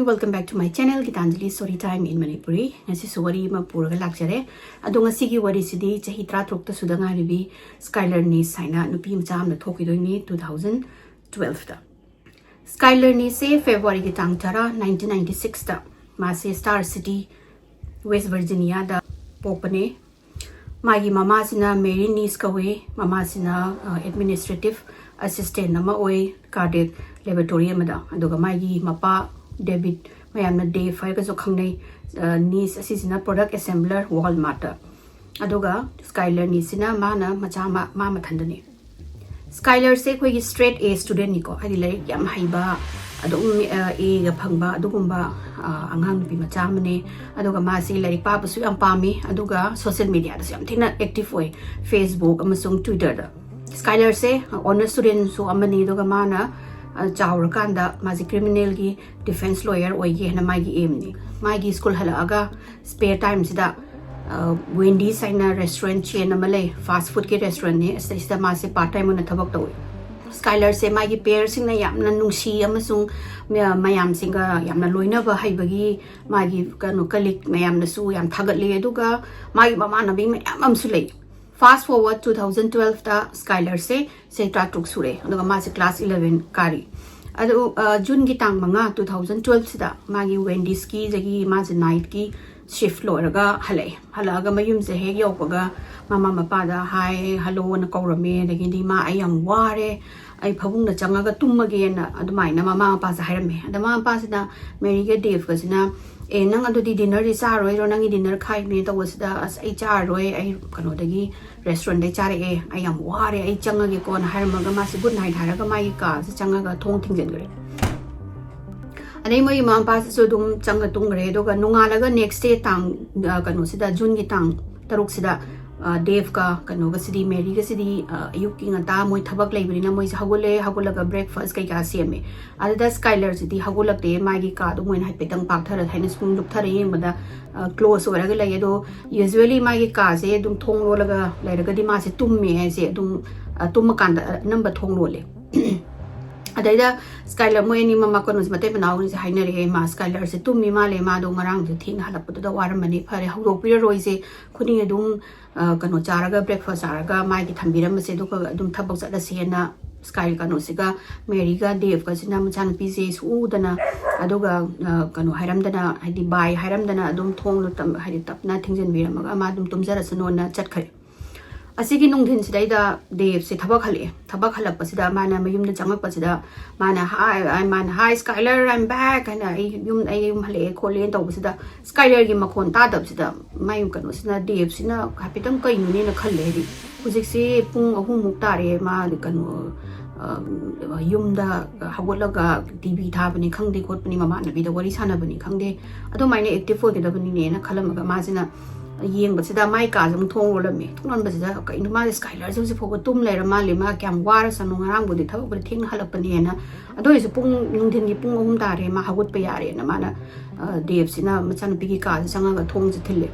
everyone, welcome back to my channel Gitanjali Story Time in Manipuri. Ngasi suwari ma puraga lakjare. Ado ngasi gi wari sidi chahi 33 ta suda nga ribi Skylar Neese haina nupi mcha amna thokidoi 2012 ta. Skylar Neese February ki tang tara 1996 ta mase Star City West Virginia da pokpane. Magi mama sina Mary Neese kawe, mama sina administrative assistant nama oi cardiac laboratory amada. Aduga magi mapa David mayamna Dave hai ka so khangnei Neese asisina product assembler Walmart. Aduga Skylar Neese na mana macha ma mathandani. Skylar se koi straight A student ni ko adi lai yam haiba adum A ga phangba adugumba angang nupi macha mane aduga ma se lai pa pasu yam pami aduga social media da yam thina active oi Facebook amasung Twitter da Skylar se honor student so amani aduga mana chawra kanda maji criminal gi defense lawyer oi ge na magi aim ni magi school hala aga spare time sida Wendy's aina restaurant chain amale fast food ki restaurant ne asida ma se part time na thabak tawi Skylar se magi pair sing na yamna nungsi amasung mayam singa yamna loina ba haibagi magi kanu kalik mayam na su yam thagatli aduga magi mama na bi mayam am sulei fast forward 2012 ta Skylar se tra truk sure aduga ma se class 11 kari adu June gi tang manga 2012 sida magi Wendy's ki jagi ma se night ki shift loiraga halaga mayum se he yopaga mama mapa da hi hello na kaurame dagi di ma ai yam ware ai phabung na changaga tummage na adumai na mama mapa sa hairame adama mapa sina Mary ga Dave ga sina e nang adu di dinner ri sa roi ro nang dinner khai me to wasida as ai cha roi ai kano dagi restaurant de chare e ai yam ware ai changage ko na hairmaga ma si good night haraga mai ka sa changaga thong thingjen gre Adai mai mama pa so dum changa tungre doga nungalaga next day tang kanu sida June gi tang taruk sida Dave ka kanu ga sidi Mary ga sidi ayuk ki ngata moi thabak leibri na moi hagulaga breakfast kai ka seme ada Skylar sidi hagulak de mai gi ka do moi hai petang pak thara thaina spoon luk thara yeng bada close oraga lai do usually mai gi ka se dum thong lo laga lairaga di ma se tumme ai se dum tum kan number thong lo le Adaida Skylar mo ni mama ko nos mate banaw ni haina re ma Skylar se tummi ma le ma do ngarang je thing halap da war mani phare haudok pira roi se khuni dum kano charaga breakfast araga mai ki thambiram se do dum thabak sa da se na Skylar kano se ga Mary ga Dave ka sina machan pi se su dana aduga kano hairam dana hadi bai hairam dana dum thong lo tam hadi tapna thingjen biram ga ma dum tumjara sano na chat khare Asigi nungthin sidaida Dave se thabak halap pasida mana mayumda changak pasida mana hi Skylar I'm back and I yum hale khole taw pasida Skylar gi makhon ta dab sida mayum kanu sina Dave sina kapitang kai ni na khalle di hujik se pung ahum muk tare ma kanu yumda hagolaga TV thabani khangde khotpani mama nabi da wari sana bani khangde ado maine active oi gedabani ne na khalamaga ma sina yeng basida mai ka jam thong lo me thon basida ka inu ma Skylar jam se phoga tum le ra ma le ma kyam war sanu ngarang budi thak budi thing halap pani na ado isu pung nungthin gi pung ahum tare ma hagut pa yare na mana Dave sina machan pigi ka sanga ga thong je thile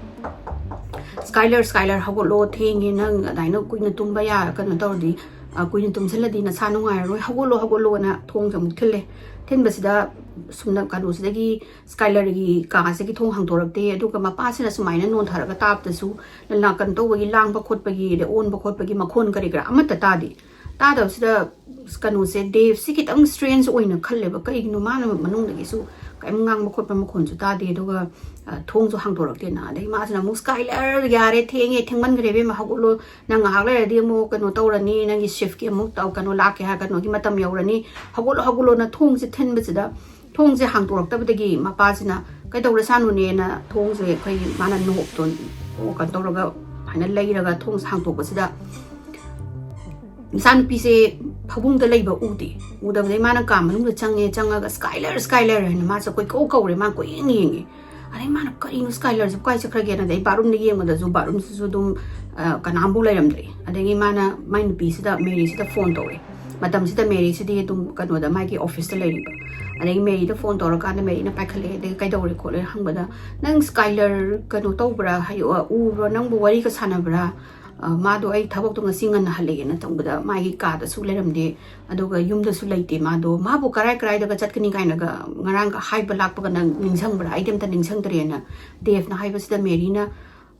Skylar hagot lo thing ni nang dai no kuina tum ba ya ka no tor di kuina tum sela di na sa no ngai ro hagot lo na thong jam thile ten basida sumna kanu sidagi Skylar gi ka se gi thong hang torakte aduga mapa sina sumaina non tharaga tap tasu la kan to gi lang ba khot pagi de on ba khot pagi makhon kari gra amata ta di ta da sida kanu se Dave sikitang strange oina khalle ba kai nu ma na manung gi su kai ngang ba khot pa makhon su ta di aduga thong su hang torakte na dai ma sina mu Skylar yare thenge thengman gre be ma hagulo nang hak le di mo kanu tawrani nang gi shift ki mu taw kanu la ke ha kanu gi matam yaurani hagulo na thong se then ba sida thong je hang torak tabdagi mapa sina kai tawra sanu ne na thong je kai mana no ton o kan tawraga hana leiraga thong hang tok basida san pi se phabung da leiba uda dai mana ka manung da changaga Skylar na ma sa koi ko re ma ko yeng are mana ka inu Skylar je kai chakra ge na dai barum ni yeng da zu barum su dum kanambu lairam dai adagi mana main pi sida Mary sida phone tawre matam sida Mary sida dum kanu da mai ki office da leiriba adagi Mary da phone tawra ka na Mary na pakhale de kai dawre khole hangbada nang Skylar kanu tawbra hayo u ro nang bu wari ka sanabra मादो आई थबक तो ngasing na hale na tangbuda mai ka da su leramde aduga yumda su leite mado mabu karai karai daga chatkani kaina ga ngarang ka haiba lakpa ga ningsang bra item ta ningsang dre na def na haiba sida merina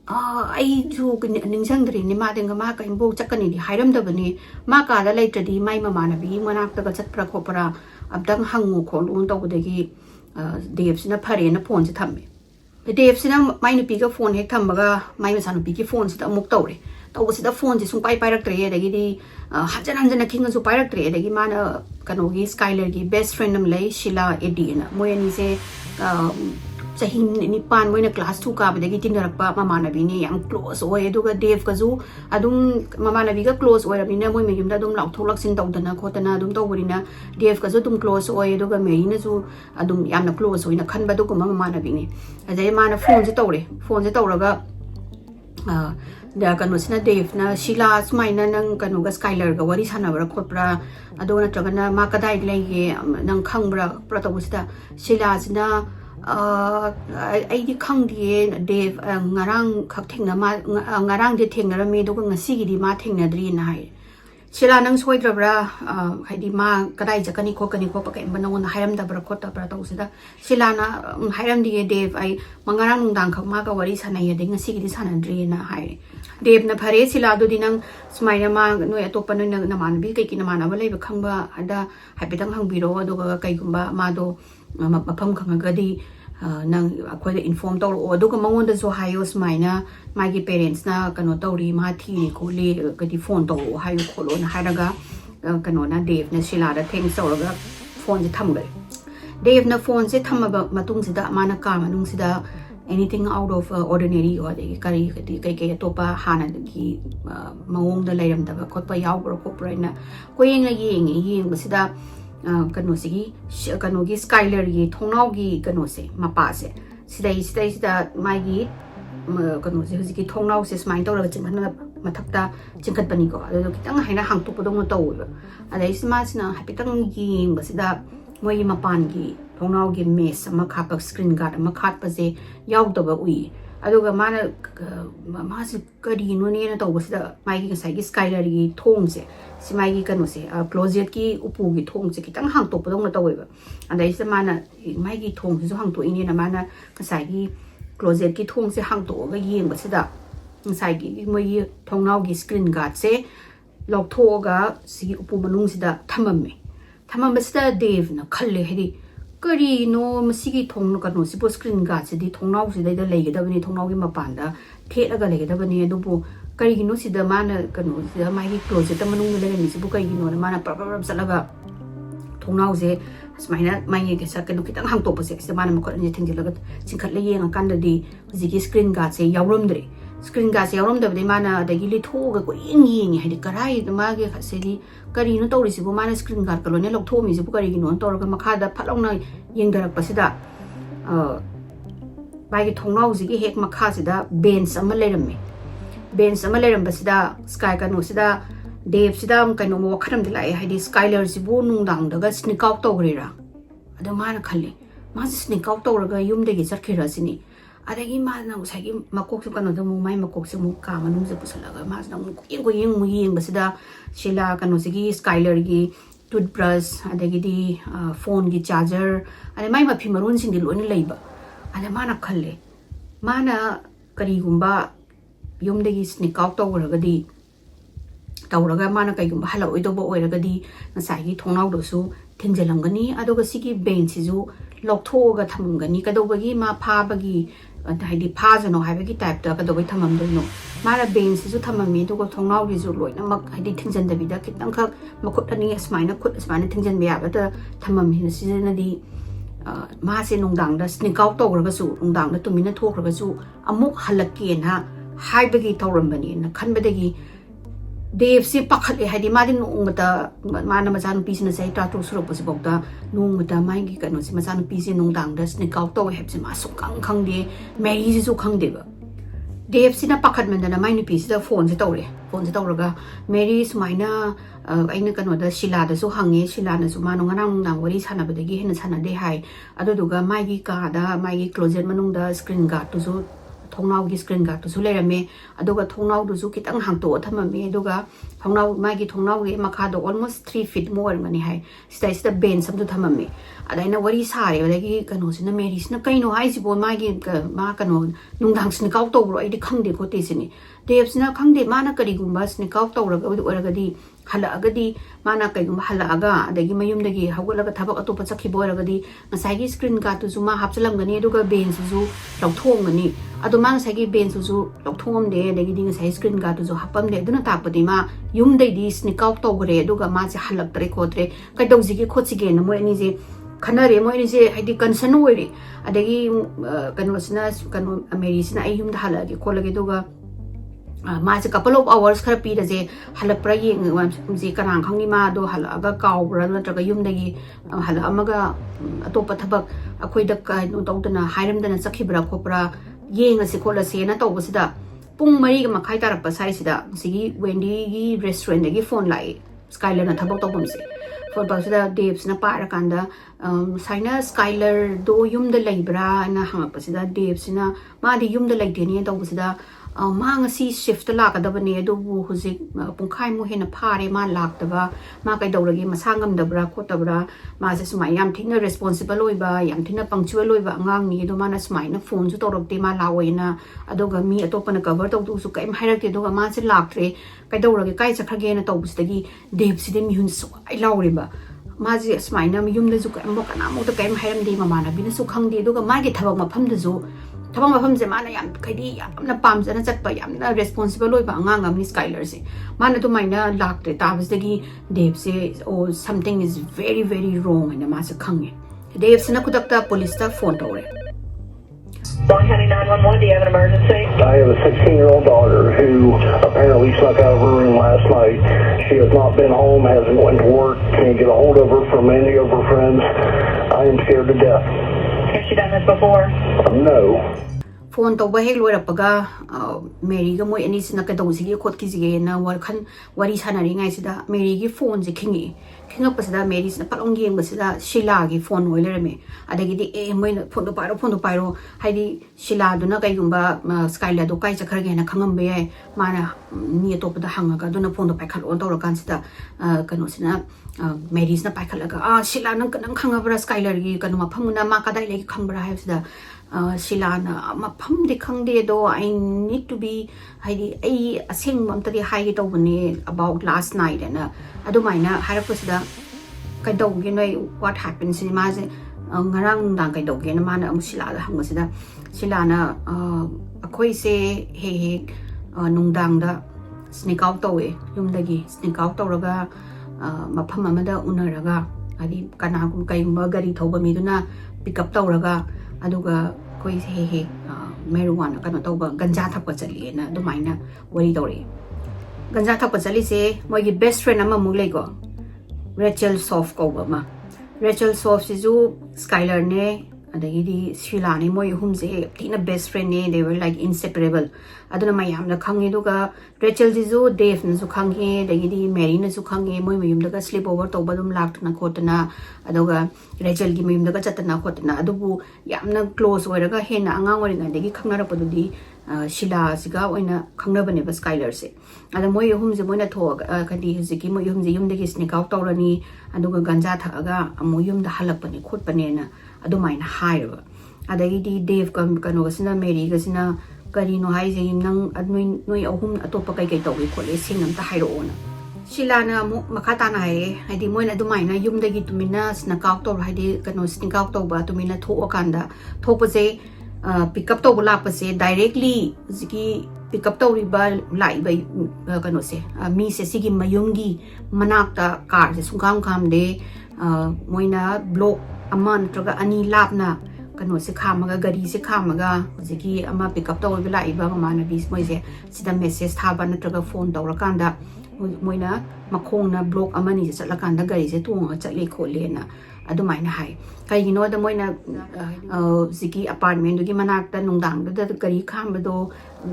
ai ju ningsang dre ni ma denga ma ka imbo chakani di hairam da bani ma ka da leitra di mai mama na bi manak ta ga chatpra khopra abdang hangu kholu to budagi def sina phare na phone se thamme def sina mai nu pi ga phone hek thambaga mai ma sanu pi ki phone sida amuk tawre tawsida phone ji sung pai raktre dagi di hanjan hanjan kinga su pai raktre dagi mana kanogi Skylar gi best friend nam lay Shila Edi na moyani se sahi ni pan moina class 2 ka dagi tindarakpa mama na bi ni yang close oy aduga Dave ka zu adum mama na bi ga close oy rabina moy mayumda dum lauk tholak sin tawdana khotana dum tawburina Dave ka zu dum close oy aduga merina zu adum yamna close oy na khanba du mama na bi ni adai mana phone ji tawre phone ji tawraga da kanu sina Dave na Shila smaina nang kanu ga Skylar ga wari sanabra khotpra adona tragana ma kadai lege nang khangbra pratawusida Shila sina ai di khang di Dave ngarang khak thengna ma ngarang de thengna me do ngasi gi di ma thengna dri na hai Shila nang soidrabra haidi ma kadai jakani khokani ko pakai banong na hairam da bra khota pra tawusida Shila na hairam di Dave ai mangarang nungdang khak ma ga wari sanai de ngasi gi di sanadri na hai Dave na phare Shila do dinang smaina ma no atopa no na manbi kai ki na manaba leibak khangba ada haipetang hangbiro aduga kai gumba ma do mapam khangaga di nang akhoi da inform tawro aduga mangonda zo hayo smaina magi parents na kano tawri ma thi ko le ka di phone to hayo kholo na haraga kano na Dave na Shila da thanks tawraga phone je thamgai Dave na phone je thamaba matung sida mana ka manung sida anything out of ordinary or the kari kai topa hana ki mawong da lairam da khotpa yaw bro khopra na koyeng la yeng basida kanu sigi kanu gi Skylar gi thongnau gi kanu se mapa se sida mai gi kanu se hujiki thongnau se smine to ra chinghan mathakta chingkhat bani ko ado kitang haina hangtu podong to adai sma sina hapitang yeng basida moi mapan gi thongnau gi mes ama khapak screen guard ama khat pa je yaudaba ui aduga mana ma se kari no ne na tawbasida mai gi sai gi Skylar gi thong se simai gi kanu se closet ki upu gi thong se kitang hang to podong na taweba andai se mana mai gi thong su hang to ini na mana sai gi closet ki thong se hang to ga yeng basida sai gi moi thongnau gi screen guard se lok tho ga si upu manung sida thamame basida Dave na khalle hedi kari no masigi thong no kanu sipo screen guard se di thongnau se da legedabani thongnau gi mapanda thelaga legedabani adubu kari no sida mana kanu sida mai gi closet manung le ni sipo kari no mana problem salaga thongnau se smaina mai gi sa kanu kitang hang to pose se mana makot ni thingjilaga chingkhat le yeng kan da di jigi screen guard se yawromdre screen guard se yawromdabdi mana da gi li thoga ko yeng hedi karai ma gi se di kari no tawri sibu mana screen guard kalone lok thomi sibu kari gi no tawraga makha da phalongna yengdarak pasida bai gi thongnau ji gi hek makha sida bench ama leiram basida Sky kanu sida Dave sida kaino mo kharam dilai haidi Skylar sibu nungdang daga sneak out tawrira ado mana khalle ma sneak out tawraga yumdagi sarkhira sini adagi ma na usagi makok su kanu mu mai makok su mu ka manung se pusalaga ma na mu yeng basida Shila kanu sigi Skylar gi toothbrush adagi di phone gi charger ade mai ma phimaron sing di loina leiba ade mana khalle mana kari gumba yumdagi sneak out tawraga mana kai gumba hala oi dobo oiraga di nasai gi thongnau do su thingjalangani adoga sigi bench ju lokthoga thamgani kadobagi ma phabagi haidi phajano haibagi type ta kadobai thamam doino mara bench ju thamami dogo thongnau gi ju loina mak haidi thingjandabi da kitang khak makhut ani smaina thingjan biya bata thamam hin sijana di ma se nungdang da sneak out tawraga su nungdang da tumina thokhraga su amuk halakki na haibagi tawrambani na khanbadagi Dave si pakhat haidi ma din ungmata mana majan pi sin sai ta tu surok pasi bokta nungmata mai gi kanu si majan pi si nungdang da sneak out to heb si ma su khang de Mary ji su khang de ba Dave si na pakhat man da mai ni pi si da phone se tawraga Mary smaina aina kanu da Shila da su hange Shila na su ma nung nang wari sana ba da gi hen sana de hai adu duga mai gi ka da mai gi closet manung da screen guard tu su thognau gi screen guard to su lerame aduga thognau du su kitang hangto thamame aduga thognau magi thognau ge makha do almost 3 feet more mani hai sida ben sam du thamame adaina wari sare adagi kano sina Mary sina kaino hai si bo magi ma kano nungdang sina kau to ro idi khangde ko te sini Dave sina khangde mana kari gumba sina kau to raga di hala agadi mana kai gumba hala aga adagi mayumdagi hawalaga thabak atopa chakhi bo ragadi ngasai gi screen guard tu ma hapchalam gani aduga ben su lauthong gani adu ma ngasai gi ben su lauthom de adagi di ngasai screen guard tu hapam de aduna tapadi ma yumdai di sina kau to gre aduga ma je halak tre khotre kai dawji gi khochi ge na mo ani je khanare mo ani je haidi concern oire adagi kano sina kano Mary sina ai yumda hala gi kholage duga मासे couple of hours खर P रजे हलक पर ये जी कनांग खंगी मा दो हलगा काउब्रा नत्रगा युमदगी हल अमगा अतोप थबक अखोय the no तौदना हाइरमदना चखिब्रा खोपरा Young से खोलसे ना तौबसिदा पुंग मरी ग मखाय तारप साइसिदा सिगी वेंडी गी रेस्टोरेंट दगी फोन लाई स्काइलर ना थबक तौबमसे फोन पासिदा डेव्स ना पारा कांदा साइना स्काइलर दो युमद लेब्रा ना हंगपसिदा डेव्स ना मादि युमद लेदेनी तौबसिदा मांगसी शिफ्ट लाकदबने अदुबु हुजिक पुंखाय मु हेना फारे मा लाक्तबा मा कैदौरगे मसांगम दबरा खोतबरा मासे सुमाय याम थिना रेस्पोंसिबल ओइबा याम थिना पंक्चुअल ओइबा अंगांग नि दो माना सुमायना फोन जु तौरक्ते मा लावइना अदुगा मी अतोपना कवर तौदु सु कैम हाइरक्ते दुगा मासे लाक्त्रे कैदौरगे काय चखरगेना तौबसदगी देबसिदे मिहुन सुआय लावरिबा माजे सुमायना युमदे जु कैम बकना मो त कैम हाइरमदे ममाना बिना सु खंगदे दुगा मागे थबक मफमदे जु थबक मफमजे माना याम खैदी यामना पामजना चटपा यामना रेस्पोंसिबल ओइबा अंगांग अमनि स्काइलर से माना तो माइना लाक्ते ताबसदगी देव से ओ something is very very wrong in मासे खंगे देव से न खुदकता पुलिस ता फोन तौरे Long County 911, do you have an emergency? I have a 16-year-old daughter who apparently snuck out of her room last night. She has not been home, hasn't went to work, can't get a hold of her from any of her friends. I am scared to death. Has she done this before? No. Phone तब हेक लोरपगा मेरी ग मोय अनि सिना कदौसिगे खोतकिजिगे ना वरखन worry सानारिङाइसिदा मेरी गी phone जे खिङि खिङपसिदा मेरी सिना पलंग गेंबसिदा शिला गी फोन ओइलरमे अदगिदि ए मोय फोन दो पाइरो हाइदि शिला दुना कैगुंबा स्काइला दो काइ चखरगे ना खंगमबे याय माना नि तोपदा हंगागा दुना फोन दो पाइखल ऑन तौर कानसिदा कनो सिना मेरी सिना पाइखलगा शिला नंग नंग खंगबरा स्काइलर गी कनो मफमुना मा कदाइ लेगी खंगबरा हाइसिदा शिलाना मफम दे खंगदे दो आई नीड टू बी हाइदि आई असेंग ममतदि हाइगे तौबने अबाउट लास्ट नाइट एना अदुमाइना हारपसिदा कैदौगे नोय व्हाट हैपेंस इन माजे ngarang dang कैदौगे ना माना अमु शिलादा हंगसिदा शिलाना अखोय से हे नुंगदांग दा स्नेक आउट तौवे युमदगी स्नेक आउट तौरगा मफम अमदा उनरगा आदि कनागुम कैगुम गाड़ी थौबा मिदुना पिकअप तौरगा अदुगा कोई हे marijuana कनो तौबा गंजा थपा चलिएना दुमाइना वरी तौरे गंजा थपा चली से मोगी बेस्ट फ्रेंड अमा मुलेको रेचल सॉफ्ट कोबा मा रेचल सॉफ्ट सिजु स्काइलर ने अदगिदी शिला ने मोय हुमसे तीना बेस्ट फ्रेंड ने दे वर लाइक इनसेपरेबल अदुना मयामना खंगे दुगा रेचल जिजु डेव नसु खंगे दगिदी मेरी नसु खंगे मोय मयुमदगा स्लीप ओवर तौबा दुम लाक्तना खोतना अदुगा रेचल गी मयुमदगा चतना खोतना अदुबु यामना क्लोज ओइरगा हेना अंगांग ओरिना दगी खंगनारपदुदी शिला सिगा ओइना खंगनबने बस स्काइलर से अद मोय हुमजे मोयना थोग कदी हजिकी मोय हुमजे युमदगी स्नेक आउट तौरनी अदुगा गंजा थगा अमो युमदा हलकपने खोटपनेना अदुमाइना हाइरबा अदगिदी देव कनोगसिना मेरी गसिना करिनो हाइजे नंग नोय अहुम अतोप कई तौगे खोले सिंग अमता हाइरोना शिलाना मु मखाताना हाय हाइदि मोयना अदुमाइना युमदगी तुमिना स्नेक आउट तौर हाइदि कनो स्नेक आउट तौबा तुमिना थोअकांदा थोपजे पिकअप तौब लापसे डायरेक्टली जिकी पिकअप तौरिबा लाइबा कनो से मी से सिगी मयुंगी मनाक्ता कार से सुंगाम खामदे मोयना ब्लॉक अमा नत्रगा अनि लापना कनो से खामगा गाड़ी से खामगा जिकी अमा पिकअप तौरिबा लाइबा मानबी मोयसे सिदा मेसेज थाबा नत्रगा phone तौरकांदा moina makhongna block amani se chatlakanda gari se tonga chatli kholena adumaina hai kaigino da moina ziki apartment gi manakta nungdang da gari khambado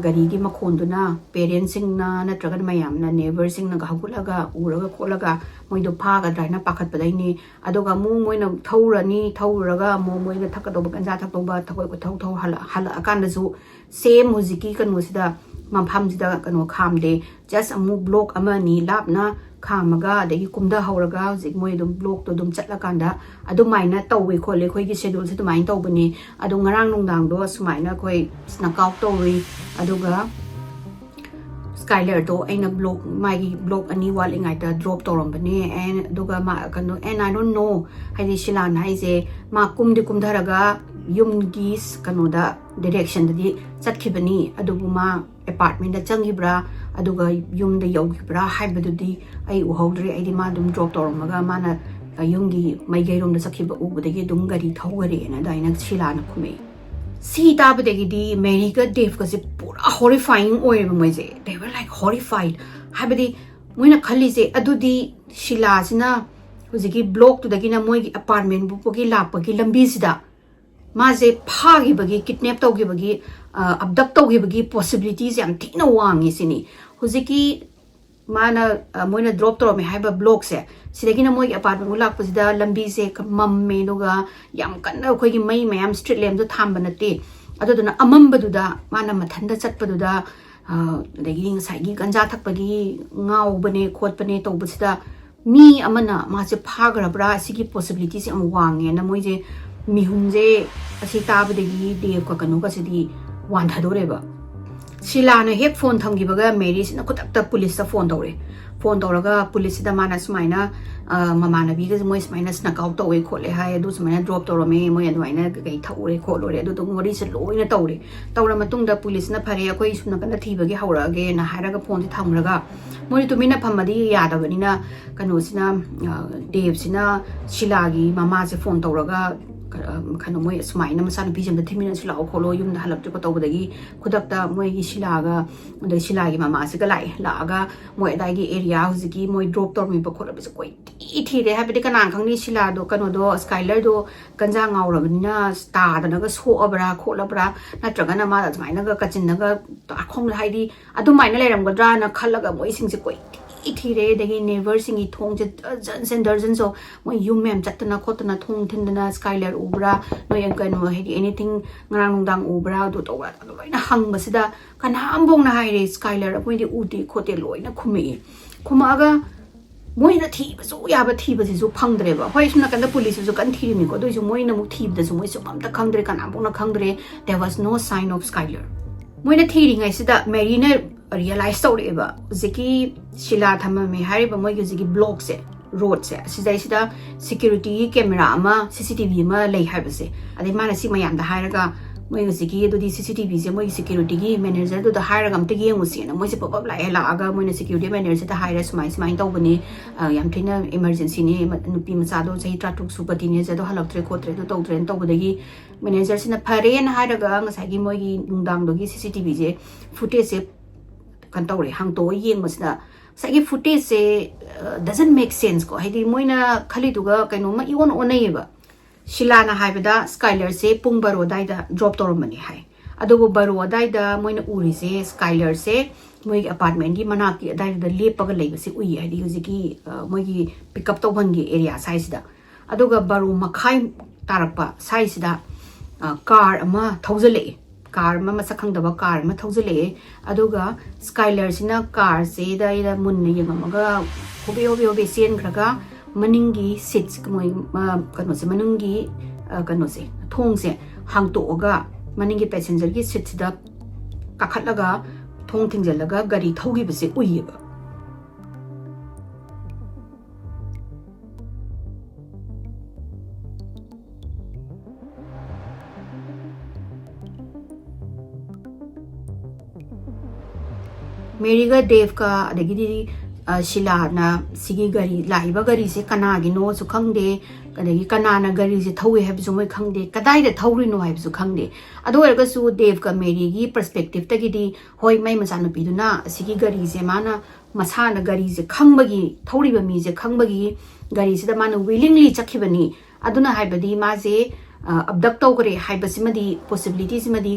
gari gi makhonduna parents sing na natraga mayam na neighbor sing na gahulaga uraga kholaga moido phaga daina pakhat padaini adoga mu moina thaurani thauraga moina thakado ganja thaktoba thakoi ko thau hala akanda ju same huziki kanu sida mampham sida kanu khamde just amu block amani lapna khamaga adagi kumda hauraga zik moi dum block to dum chatlakanda adumaina tawwe khole khoi gi schedule se dumain tawbani adu ngarang nungdang do sumaina khoi snack out tawri aduga Skylar do aina block my block ani wali ngai ta drop torombani and aduga ma kanu and I don't know haidi shilan haise ma kumdharaga yumgi kanu da direction da di chatkibani adubu ma apartment da changibra aduga yumda yogibra haibadudi ai uhodri ai di ma dum drop toromaga mana yumgi maigai rom da sakhiba ubudagi dum gari thaware na daina shilana khume si tabadagi di America Dave ka se pura horrifying oil moise they were like horrified habadi moina khali se adudi shila sina huziki block to dagina moi apartment bu pogi lapagi lambi sida ma je phagi bagi kidnap tawgi bagi abduct tawgi bagi possibilities yam thina wangi sini huziki mana moina drop toro me haiba block se sidagina moi apartment ulak pasida lambi se mamme noga yam kanna khoi gi mai mayam street lamp do thamba nate aduduna amambaduda mana mathanda chatpaduda dagi ngai gi ganja thakpagi ngau bane khotpane tobusida mi amana ma se phagrabra sigi possibilities am wange na moi je mihunje asi tabadagi dev ka kanu ka sidi wan thadoreba Shilana hek phone thamgibaga Mary sina khutakta police ta phone tawraga police da mana sumaina mamanabi ga moi sumaina snack out tawe khole hai adu sumaina drop tawrame moi adwaina gai thaure kholore adu tung mori se loina tawra matung da police na phare akoi suna kana thiba gi haurage na haraga phone ti thamraga moi tumina phamadi yadabani na kanu sina dev sina shilagi mama se phone tawraga kanu moi sumaina masana bijam da thimina sila kholo yum da halak ko tawdagi khudakta moi gi shilaga da shilagi mama se ga lai laaga moi dai gi area huziki moi drop tor mi ba khola bi koi ti re habidi kana khangni shila do kanu do Skylar do ganja ngaurabina sta da na ga so abra khola bra natraga na ma da sumaina ga kachin na ga khong haidi adu maina leram gadra na khalaga moi sing se koi Itire dagi neighbor singi thong dozens of moi yum mem chatna khotna thong thindana Skylar ubra no yang kan no hedi anything ngarang nungdang ubra do tawra loina hang basida kana ambong na haire Skylar moi di uti khote loina khumaga moi na thiba so yaba thiba su phangdreba hoi suna kan da police su kan thirimi ko do su moi na mu thib da su moi su amta khangdre kan ambong na khangdre there was no sign of Skylar moi na thiri ngai sida Mary na realize tawreba ziki shila thamame hariba moi ziki block se road se sida security camera ama CCTV ma lei habase ade mana si mayam da hairaga moi ziki do di CCTV se moi security gi manager do da hairaga amte gi musi na moi se pop up la ela aga moi security manager da haira smai tawbani yam thina emergency ni nupi macha do chai tratuk supati ne do halaktre khotre do tawtren tawbadagi manager sina phare na hairaga ngasai gi moi gi nungdang do gi CCTV je footage se Kantauri hang to yeng masna sagi footage se doesn't make sense ko haidi moina khali duga kaino ma iwon onayeba shilana haibada Skylar se pung baro dai da drop toromani hai adogo baro dai da moina uri se Skylar se moi apartment gi manaki dai da lepaga leiba se ui haidi hujiki moi gi pick up to bangi area size da adoga baro makhai tarakpa size da car ama thousale car ma masakhang da ba car ma thouzale aduga Skylar sina car se da ida munne yengamaga hobe sen khraga maningi seats moi kano se manungi kano se thong se hangto oga maningi passenger gi seat da kakhatlaga thong thingjalaga gari thogi base uiba Mary ga Dave ka adagi shila na sigi gari laiba gari se kana gi no su khangde adagi kana na gari se thawi have su moi khangde kadai da thawri no have su khangde ado erga su Dave ka Mary gi perspective ta gi di hoi mai masana piduna sigi gari se mana masana gari se khangmagi thoriba mi je khangbagi gari sida mana willingly chakhibani aduna haibadi ma je abduct tawgre haibasimadi possibilities madi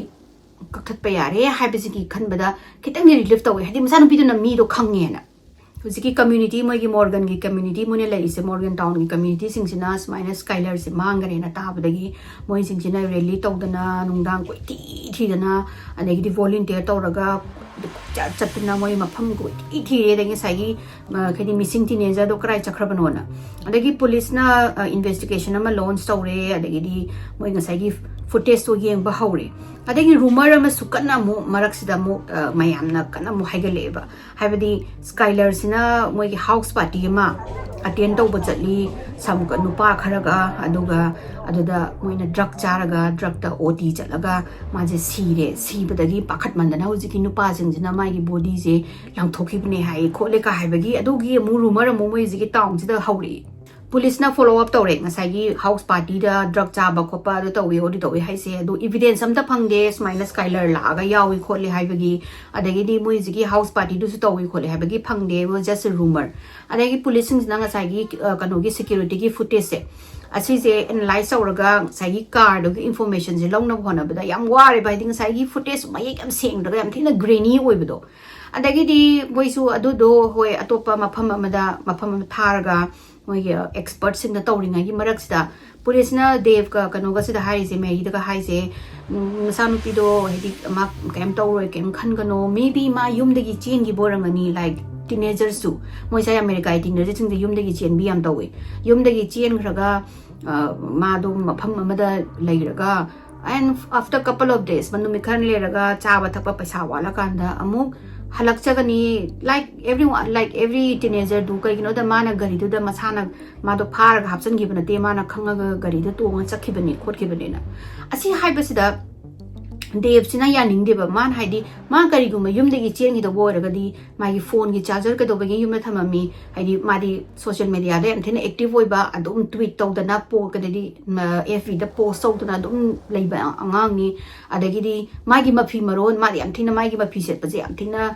kakhat pa yare haibasigi khanbada kitang relief tawe hadi masana biduna mi do khangena Huziki community mogi Morgan gi community mone lai se Morgan town gi community singsina smaina Skylar se mangare na tabadagi moi singsina rally tawdana nungdang ko ti dana adagi di volunteer tawraga chatna moi mafam ko ti re dagi sai khani missing teenager do krai chakhrabanona adagi police na investigation ama launch tawre adagi di moi ngasai gi footage to yeng ba haure adagi rumor ama sukana mu maraksida mu mayamna kana mu haigaleba haibadi Skylar sina moi house party ma attend tawba chatli samka nupa kharaga aduda moina drug charaga drug ta OT chatlaga maje sibadagi pakhat mandana hujiki nupa singjina mai gi body je langthokhibne hai khole ka haibagi adugi mu rumor mu moi jigi town sida hauri police na follow up tawre ngasai house party da drug chaba khopa do tawi odi tawi haise adu evidence amta phangde smaina Skylar laga yawi khole haibagi adagi di moi jigi house party du su tawi khole haibagi phangde was just a rumor adagi police na ngasai kanogi security gi footage se asi se analyze auraga sai car do information je longna hona bada yam ware bai ding sai footage mai yam seng daga yam thina grainy oibado adagi di boisu adu do hoi atopa mafam amada tharaga moi experts in the tawringa gi marak sida police na dev ka kanoga sida haise meri daga haise masanu pido hedi ma kem tawroi kem khan gano maybe ma yumdagi chen gi borangani like teenagers too moi sai America teenagers sing the yumdagi chen bi am tawi yumdagi chen khraga ma do mafam amada leiraga and after couple of days manu mi khan leraga chaba thakpa paisa wala kanda amuk halakchagani like everyone like every teenager do kai da mana gari du da masana ma do phar ga hapsan gi bana te mana khangaga gari da tonga chakhibani khotkibani na asi haibasida Dev sina yaning deba man haidi ma gari guma yumdagi chen gi do boraga di magi phone gi charger ka do bagi yumna thamami haidi madi social media de anthena active oiba adum tweet tawdana po ka di FB da post tawdana adum leiba angang ni adagi di magi mafi maron madi anthina magi mafi set paje anthina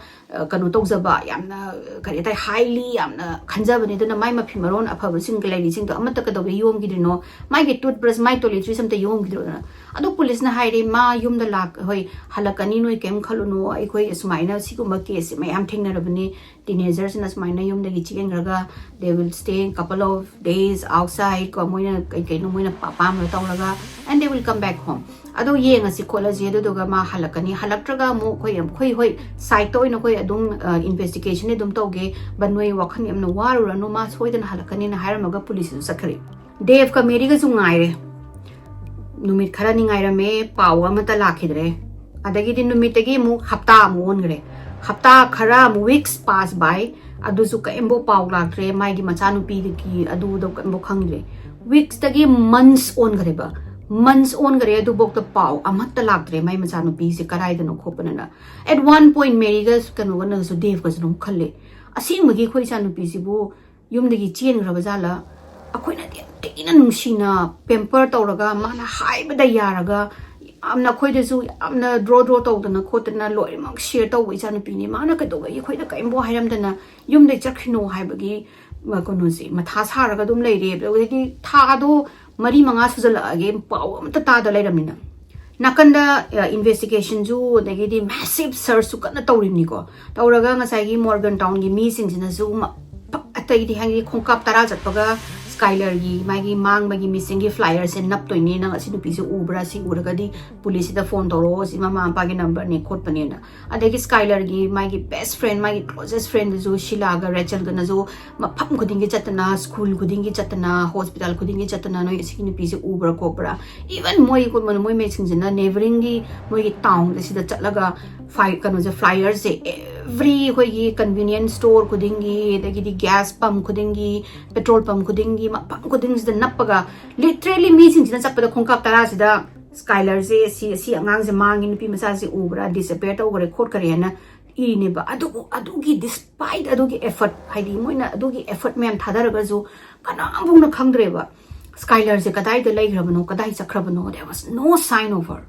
kanu tawjaba yamna kari tai highly yamna khanjabani dana mai mafi maron afaba sing galai sing to amata ka do yom gi dino magi toothbrush mai toiletries amta yom gi dino adu police na hairi ma yumda hoi halakani noi kem khaluno aikoi smaina siguma case mayam thingnarabani teenagers na smaina yumdagi chengraga they will stay couple of days outside ko moina kai no moina papa ma tawlaga and they will come back home ado yenga si college edoga ma halakani halaktraga mo khoi site to ino khoi adum investigation edum tawge banwai wakhan yamna warurano ma soidana halakani na hairamaga police sakari dev ka meri ga jungaire numit khara ningairame pawa mata lakhidre adagi din numitagi mu hafta mu ongre hafta khara mu weeks pass by adu su ka embo paw lakre mai gi machanu pi gi adu do embo khangre weeks tagi months ongre ba months ongre adu bok the paw amatta lakre mai machanu pi se karai da no khopana na at one point merigas kanu na su dev ka su khalle asing magi khoi chanu pi sibu yumdagi chen graba jala akoina tina nungsina pamper tawraga mana haibada yaraga amna khoidasu amna draw tawdana khotana loimak share tawi chanu pini mana ka doga khoida kaimbo hairamdana yumdai chakhino haibagi kono si matha saraga dum leire bodi tha do mari manga sujala age paw amta ta da leiramina nakanda investigation ju dagi di massive search su kana tawrimni ko tawraga ngasai gi Morgan town gi mi singsina zu atai di hangi khongkap tara jatpaga Skylar gi magi mang magi missing gi flyers and nap to ni na asi nu pisu ubra si uraga di police da phone toro si mama pa gi number ni khot pani na adagi Skylar gi magi best friend magi closest friend jo Sheila ga Rachel ga na jo mafam khuding gi chatna school khuding gi chatna hospital khuding gi chatna no asi nu pisu ubra kopra even moi ko man moi me singjina neighboring gi moi gi town da si da chatlaga kanu je flyers every hoi gi convenience store khuding gi adagi di gas pump khuding gi petrol pump khuding gi mafam khuding si da napaga literally me singjina chapda khongkap tara si da Skylar je si angang je mangi nupi masa si ubra disappear to gore khot kare na ine ba adugi despite adugi effort haidi moina adugi effort mem thadaraga jo kana amung na khangdre ba Skylar je kadai da laigrabano kadai chakhrabano there was no sign of her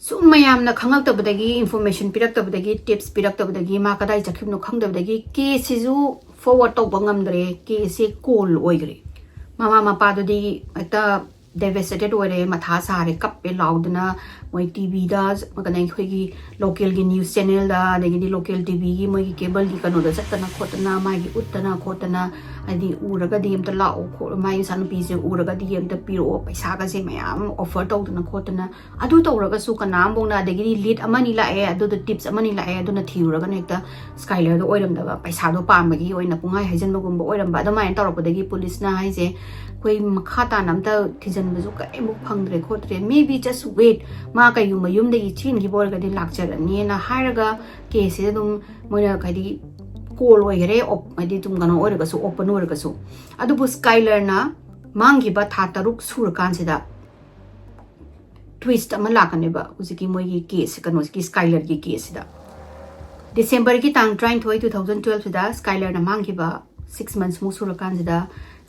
sum mayamna khangaktabadagi information piraktabadagi tips piraktabadagi ma kadai chakhibno khangdabadagi case sizu forward tawba ngamdre case call oigre mama mapa dodi ekta devastated ore matha sare kappe laudna moi tv da magana khoigi local gi news channel da degi local tv gi moi cable gi kano da chatna khotna mai gi uttana khotna adi uraga di amta lao mai sanu pi se uraga di amta piro paisa ga se mayam offer tawdna khotna adu tawraga su kanam bongna degi lead amani la e adu the tips amani la e adu na thiuraga nekta Skylar do oiram da paisa do pamagi oina pungai hajan bagum oiram ba da mai tawrapodagi police na haise koi makhata namta thijan bazu ka emu phangdre khotre maybe just wait ma ka yu mayumdagi chin gi bor ga di lakchar ni na hairaga case dum moina kadi call oigre op adi tum gano orga su open orga su adu bu Skylar na mangi ba tha taruk sur kan sida twist ama lakane ba usiki moi gi case kano ki Skylar gi case da December ki tang 2012 da Skylar na mangi ba 6 months mu sur kan sida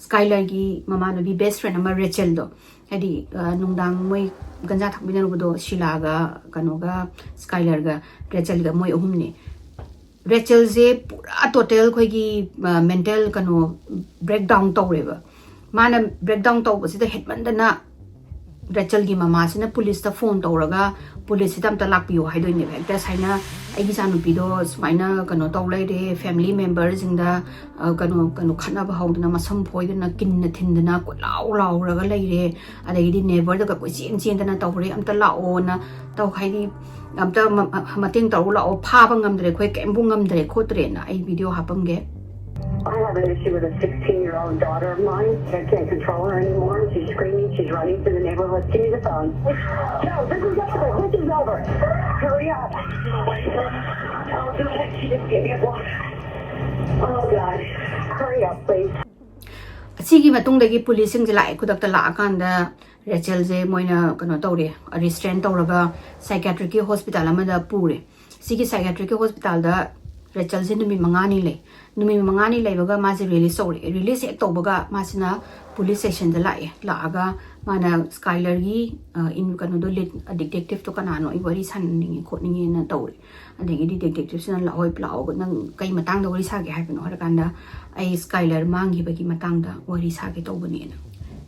Skylar gi mama no bi best friend ama Rachel do adi nungdang moi ganja thakbina no do Sheila ga kano ga Skylar ga Rachel ga moi ohum ni Rachel ze pura total khoi gi mental kano breakdown tawreba mana breakdown tawba sida hitman dana Rachel gi mama sina police ta phone tawraga police dam ta lakpiyo haidoi ne ekta saina aigi sanu pido smaina kano tawlai de family members inda kano khana ba haudna masam phoidna kinna thindna ko law raga leire adagi di neighbor da ko chen chen dana tawre amta lao na taw khaidi amta mating taw lao pha ba ngamdre khoi kembu ngamdre khotre na ai video hapamge I have an issue with a 16-year-old daughter of mine. I can't control her anymore. She's screaming. She's running through the neighborhood. Give me the phone. No, this is over. This is over. Hurry up. Oh, God. She just gave me a block. Oh, God. Hurry up, please. Asigi matungdagi police sing jala kudakta la akanda Rachel je moina kano tawre restrain tawraga psychiatric hospital amada pure sigi psychiatric hospital da Rachel je numi mangani leibaga ma je release ek tawbaga masina police station da laaga mana Skylar gi in kano do lead detective to kanano I wari sanningi khotningi na tawre adegi detective sina la hoi plao nang kai matang da wari sa ge happen horakanda ai Skylar mangi bagi matang da wari sa ge tawbani na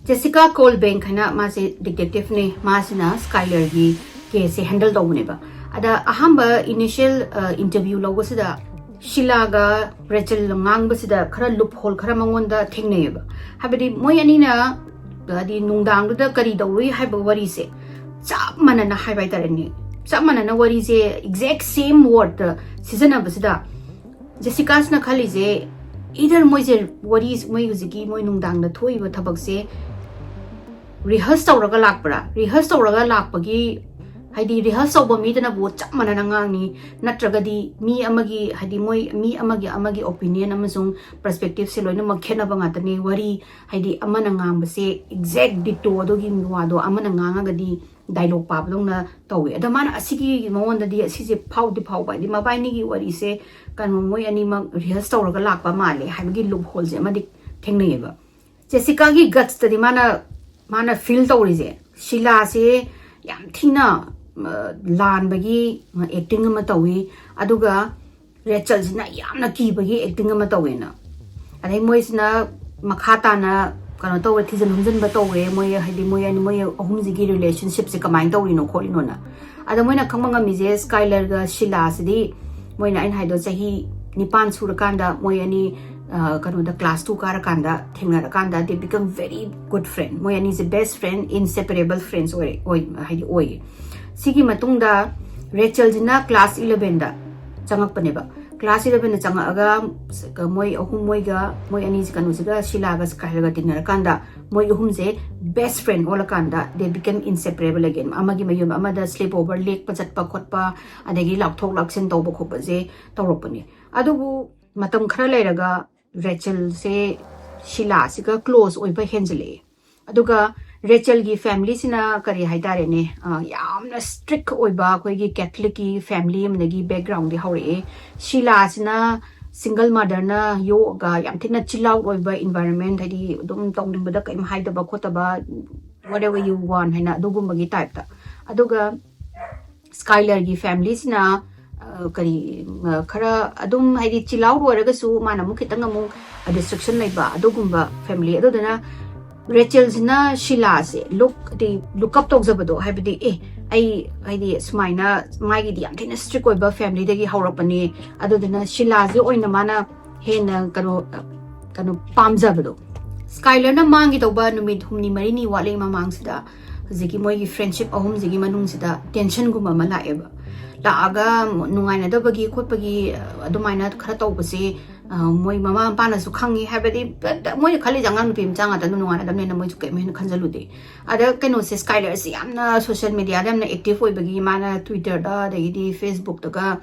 Jessica Colbank hana ma se detective ne ma sina Skylar gi case handle tawbane ba ada ahamba initial interview logo sida Sheila ga Rachel ngang ba sida khara loophole khara mangonda thengnei ba habedi moi ani na di nungdang du da kari dawri haiba wari se chap manana haibai tarani chap manana wari se exact same word season ba sida Jessica na khali je either moi je wari moi uziki moi nungdang da thoi ba thabak se rehearse tawraga lakpagi haidi rehearse tawba mi dana bo chap manana ngang ni natragadi mi amagi opinion amasung perspective se loina makhena ba ngatani wari haidi amana ngang ba se exact ditto adogi miwado amana ngang agadi dialogue pa badongna tawi adamana asigi mawonda di asije phau ba di mabaini gi wari se kan moi ani ma rehearse tawraga lakpa male haibagi loophole je amadi thengnei ba Jessica gi guts tadi mana feel tawri je Sheila se yam thina lan bagi acting ama tawi aduga Rachel sina yamna ki bagi acting ama tawi na adai moi sina makhata na kano tawi thijan hunjan ba tawi moi haidi moi ahum jigi relationship se kamai tawi no kholi no na ada moi na khangmanga mi je Skylar ga Sheila sidi moi na in haido chahi nipan surakanda moi ani kano da class 2 karakanda thengnarakanda they become very good friend moi ani is best friend inseparable friends oi haidi oi sigi matungda Rachel jina class 11 da changakpane ba class 11 da changaga moi ahum moi ani kanu siga Sheila ga Skylar ga tinnarakanda moi ahum je best friend olakanda they become inseparable again amagi mayum amada sleep over lake pa chatpa khotpa adagi lakthok laksen tawba khopa je tawropani adubu matam khara leiraga Rachel se Sheila siga close oiba henjele aduga Rachel gi family sina kari haidare ne yamna strict oiba koi gi Catholic gi family amnagi background di hore Sheila sina single mother na yoga yam thina chill out oiba environment hadi dum tongdibada kaim haidaba khotaba whatever you want haina dugum bagi type ta aduga Skylar gi family sina kari khara adum haidi chilau roraga su mana mu khitang amu restriction laiba adugumba family adodana Rachel na Sheila se look up tawjabado haibidi ai haidi smaina magi di amthina strict oiba family dagi hawrapani adodana Sheila je oina mana hena kano pamjabado Skylar na mangi tawba numit humni marini wale mamang sida zigi moi gi friendship ahum zigi manung sida tension guma mala eba la aga nungaina da bagi khotpagi adumaina khara tawbase moi mama pana su khangi habadi moi khali jangan nu pim changa da nungaina da ne moi su ke men khanjalude ada keno se Skylar si amna social media da amna active oi bagi mana Twitter da di Facebook da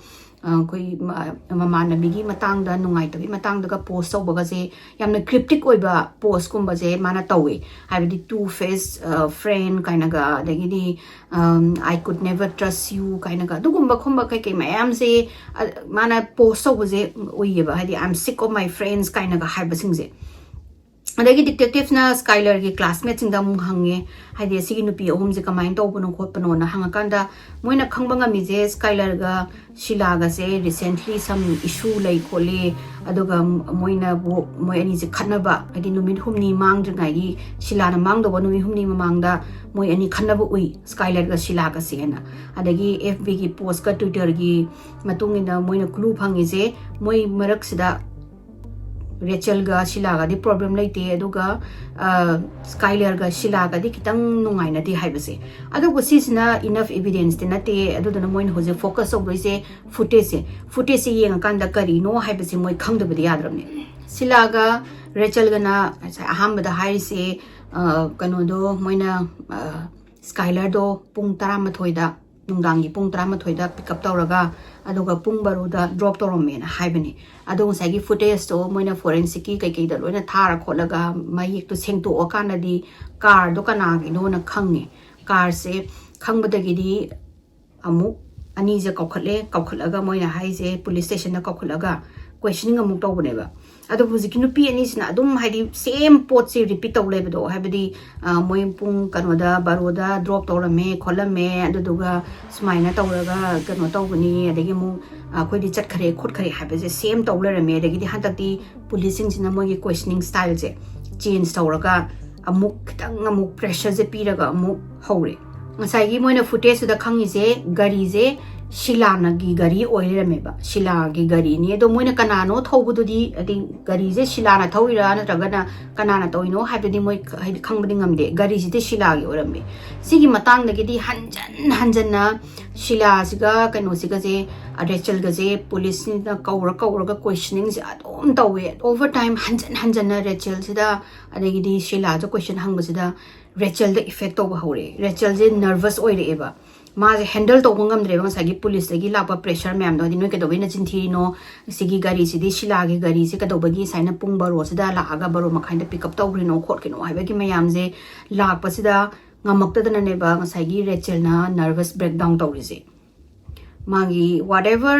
koi mama na bigi matang da nungai tabi matang da post so baga se yamna cryptic oi ba post kum ba je mana tawi habadi two face friend kaina ga da di I could never trust you kaina ga dugumba khumba kai mayam se mana post so je oi ba hadi I'm sick of my friends kaina ga haiba sing je adagi detective na Skylar gi classmates inga mung hange haide sigi nupi ohum je kamain to buno khotpano na hangakanda moina khangbanga mi je Skylar ga Sheila ga se recently some issue lai khole aduga moina bo moi ani je khanaba adi numit humni mang dngai gi Sheila na mang do numit humni mamang da moi ani khanaba ui Skylar ga Sheila ga se na adagi FB gi post ka Twitter gi matung ina moina clue phangi je moi marak sida Rachel ga Sheila ga di problem laite aduga Skylar ga Sheila ga di kitang nungai na di haibase aduga sisna enough evidence de nate adudana moin hoje focus of boise footage yeng kan da kari no haibase moi khangdabadi yadramne Sheila ga Rachel ga na aham da haise kano do moina Skylar do pung 12 da nungdangi pung 13 da pick up tawraga aduga pung baru da drop tawrome na haibani adu sagi footage to moina forensic ki kai da loina thara kholaga mayek to sengto okana di car do kana gi no na khange car se khangbadagi di amu ani je kaukhatlaga moina haise police station na kaukhalaga questioning amuk tawbane ba adu hujiki nupi ani sina adum haidi same pot se repeat tawle do habidi moi pung kanoda baroda drop tawrame kholame aduga smaina tawraga kano tawbani adagi mu khoi di chat khare khot khare habe je same tawlerame adagi di hantakti policing sina moi gi questioning style je change tawraga amuk pressure je piraga amuk hore ngasai gi moina footage da khangi je gari je Sheila na gi gari oile meba Sheila gi gari ni do moina kanano thobudu di adi gari je Sheila na thawira na tragana kanana toino habedi moi khangbadi ngamde gari ji de Sheila gi orame sigi matang na gi di hanjan na Sheila siga kano siga je Rachel ga je police ni na kaura ga questioning je adom tawe over time hanjan na Rachel sida adegi di Sheila jo question hangba sida Rachel the effect over hore Rachel je nervous oire eba ma handle to ngam dre bang sagi police lagi la pressure ma'am do dinoi ke do bina chinthi no sigi gari si di Sheila gi gari si ka do bagi saina pung baro sida la aga baro makhain da pick up tawri no khot ke no haiba gi mayam je la pa sida ngamak ta na ne ba sagi Rachel na nervous breakdown tawri je magi whatever